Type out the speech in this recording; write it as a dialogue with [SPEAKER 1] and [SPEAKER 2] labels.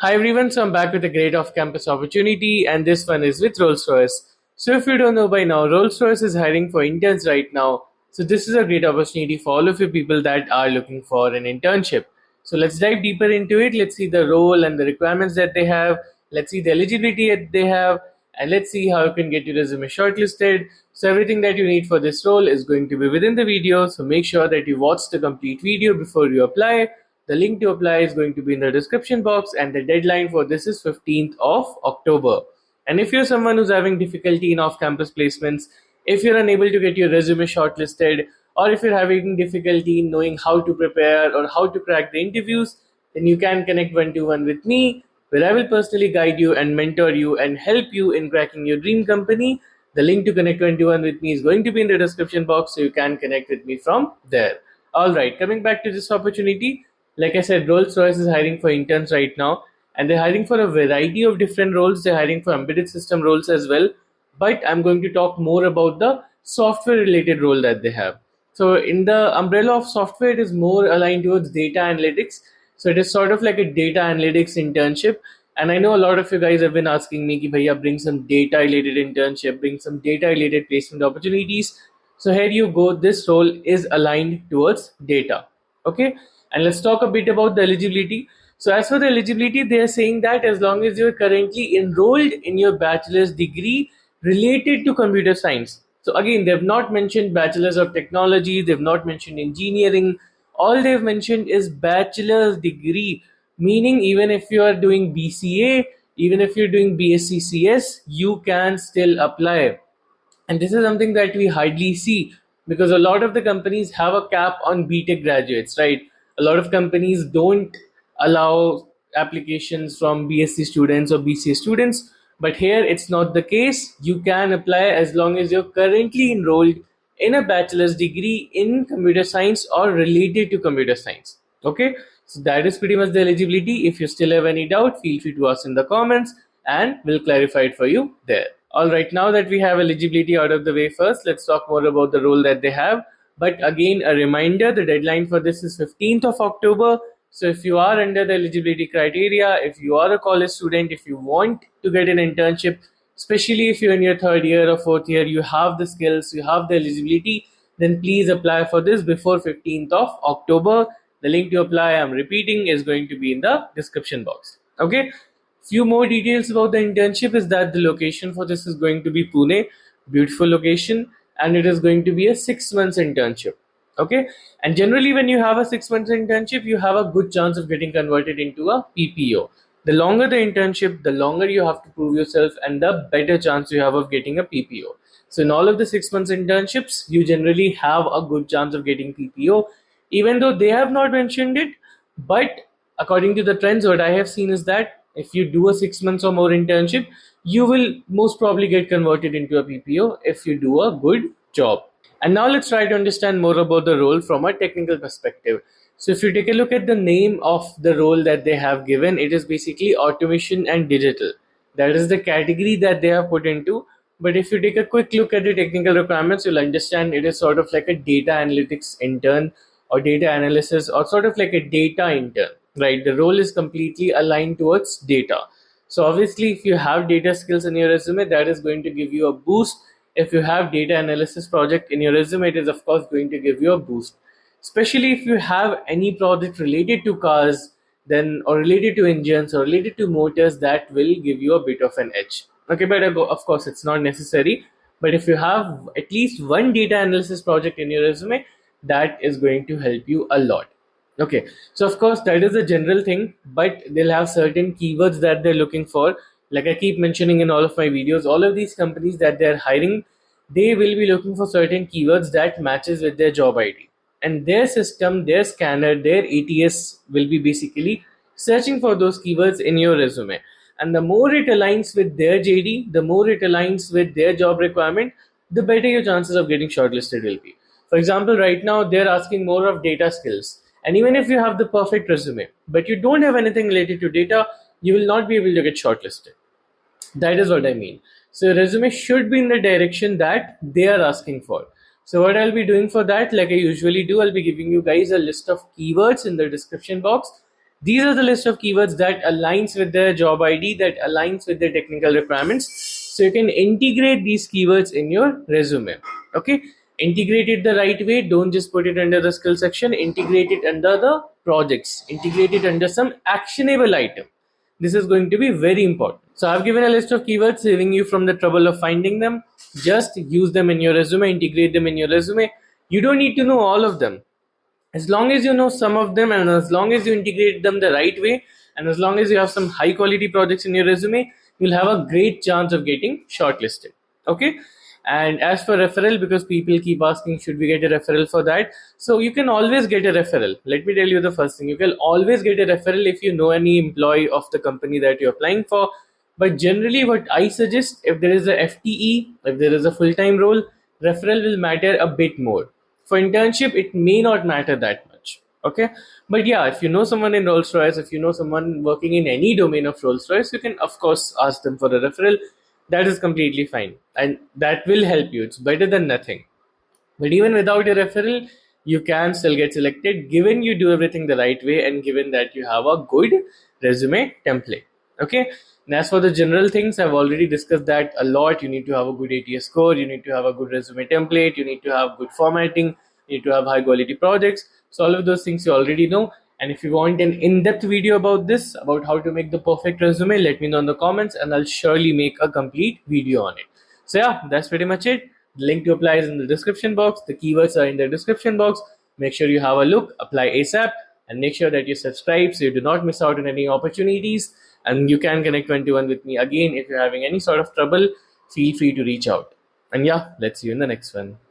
[SPEAKER 1] Hi everyone, so I'm back with a great off-campus opportunity, and this one is with Rolls-Royce. So if you don't know by now, Rolls-Royce is hiring for interns right now. So this is a great opportunity for all of you people that are looking for an internship. So let's dive deeper into it. Let's see the role and the requirements that they have. Let's see the eligibility that they have, and let's see how you can get your resume shortlisted. So everything that you need for this role is going to be within the video. So make sure that you watch the complete video before you apply. The link to apply is going to be in the description box, and the deadline for this is 15th of October. And if you're someone who's having difficulty in off-campus placements, if you're unable to get your resume shortlisted, or if you're having difficulty in knowing how to prepare or how to crack the interviews, then you can connect one-to-one with me, where I will personally guide you and mentor you and help you in cracking your dream company. The link to connect one-to-one with me is going to be in the description box, so you can connect with me from there. All right, coming back to this opportunity, like I said, Rolls-Royce is hiring for interns right now, and they're hiring for a variety of different roles. They're hiring for embedded system roles as well, but I'm going to talk more about the software related role that they have. So in the umbrella of software, it is more aligned towards data analytics. So it is sort of like a data analytics internship. And I know a lot of you guys have been asking me, ki, Bhaiya, bring some data related internship, bring some data related placement opportunities. So here you go. This role is aligned towards data. Okay. And let's talk a bit about the eligibility. So as for the eligibility, they are saying that as long as you're currently enrolled in your bachelor's degree related to computer science. So again, they've not mentioned bachelor's of technology, they've not mentioned engineering. All they've mentioned is bachelor's degree, meaning even if you are doing BCA, even if you're doing BSc CS, you can still apply. And this is something that we hardly see, because a lot of the companies have a cap on BTech graduates, right? A lot of companies don't allow applications from BSc students or BCA students, but here it's not the case. You can apply as long as you're currently enrolled in a bachelor's degree in computer science or related to computer science. Okay, so that is pretty much the eligibility. If you still have any doubt, feel free to ask in the comments and we'll clarify it for you there. All right, now that we have eligibility out of the way, first let's talk more about the role that they have. But again, a reminder, the deadline for this is 15th of October. So if you are under the eligibility criteria, if you are a college student, if you want to get an internship, especially if you're in your third year or fourth year, you have the skills, you have the eligibility, then please apply for this before 15th of October. The link to apply, I'm repeating, is going to be in the description box. Okay. Few more details about the internship is that the location for this is going to be Pune, beautiful location, and it is going to be a 6 months internship. Okay, and generally when you have a 6 months internship, you have a good chance of getting converted into a PPO. The longer the internship, the longer you have to prove yourself, and the better chance you have of getting a PPO. So in all of the 6 months internships, you generally have a good chance of getting PPO, even though they have not mentioned it. But according to the trends, what I have seen is that if you do a 6 months or more internship, you will most probably get converted into a PPO if you do a good job. And now let's try to understand more about the role from a technical perspective. So if you take a look at the name of the role that they have given, it is basically automation and digital. That is the category that they have put into. But if you take a quick look at the technical requirements, you'll understand it is sort of like a data analytics intern or data analysis or sort of like a data intern, right? The role is completely aligned towards data. So obviously, if you have data skills in your resume, that is going to give you a boost. If you have data analysis project in your resume, it is of course going to give you a boost. Especially if you have any project related to cars, then or related to engines or related to motors, that will give you a bit of an edge. Okay, but of course it's not necessary. But if you have at least one data analysis project in your resume, that is going to help you a lot. Okay, so of course that is a general thing, but they'll have certain keywords that they're looking for. Like I keep mentioning in all of my videos, all of these companies that they're hiring, they will be looking for certain keywords that matches with their job ID. And their system, their scanner, their ATS will be basically searching for those keywords in your resume. And the more it aligns with their JD, the more it aligns with their job requirement, the better your chances of getting shortlisted will be. For example, right now they're asking more of data skills. And even if you have the perfect resume, but you don't have anything related to data, you will not be able to get shortlisted. That is what I mean. So your resume should be in the direction that they are asking for. So what I'll be doing for that, like I usually do, I'll be giving you guys a list of keywords in the description box. These are the list of keywords that aligns with their job ID, that aligns with their technical requirements. So you can integrate these keywords in your resume. Okay, integrate it the right way. Don't just put it under the skill section. Integrate it under the projects. Integrate it under some actionable item. This is going to be very important. So I've given a list of keywords, saving you from the trouble of finding them. Just use them in your resume, integrate them in your resume. You don't need to know all of them. As long as you know some of them, and as long as you integrate them the right way, and as long as you have some high quality projects in your resume, you'll have a great chance of getting shortlisted. Okay. And as for referral, because people keep asking, should we get a referral for that? So you can always get a referral. Let me tell you the first thing, you can always get a referral if you know any employee of the company that you're applying for. But generally, what I suggest, if there is a FTE, if there is a full-time role, referral will matter a bit more. For internship, it may not matter that much. Okay. But yeah, if you know someone in Rolls Royce, if you know someone working in any domain of Rolls Royce, you can of course ask them for a referral. That is completely fine, and that will help you. It's better than nothing. But even without a referral, you can still get selected, given you do everything the right way and given that you have a good resume template. Okay. And as for the general things, I've already discussed that a lot. You need to have a good ATS score, you need to have a good resume template, you need to have good formatting, you need to have high quality projects. So all of those things you already know. And if you want an in-depth video about this, about how to make the perfect resume, let me know in the comments and I'll surely make a complete video on it. So yeah, that's pretty much it. The link to apply is in the description box. The keywords are in the description box. Make sure you have a look, apply ASAP, and make sure that you subscribe so you do not miss out on any opportunities. And you can connect 21 with me again if you're having any sort of trouble. Feel free to reach out. And yeah, let's see you in the next one.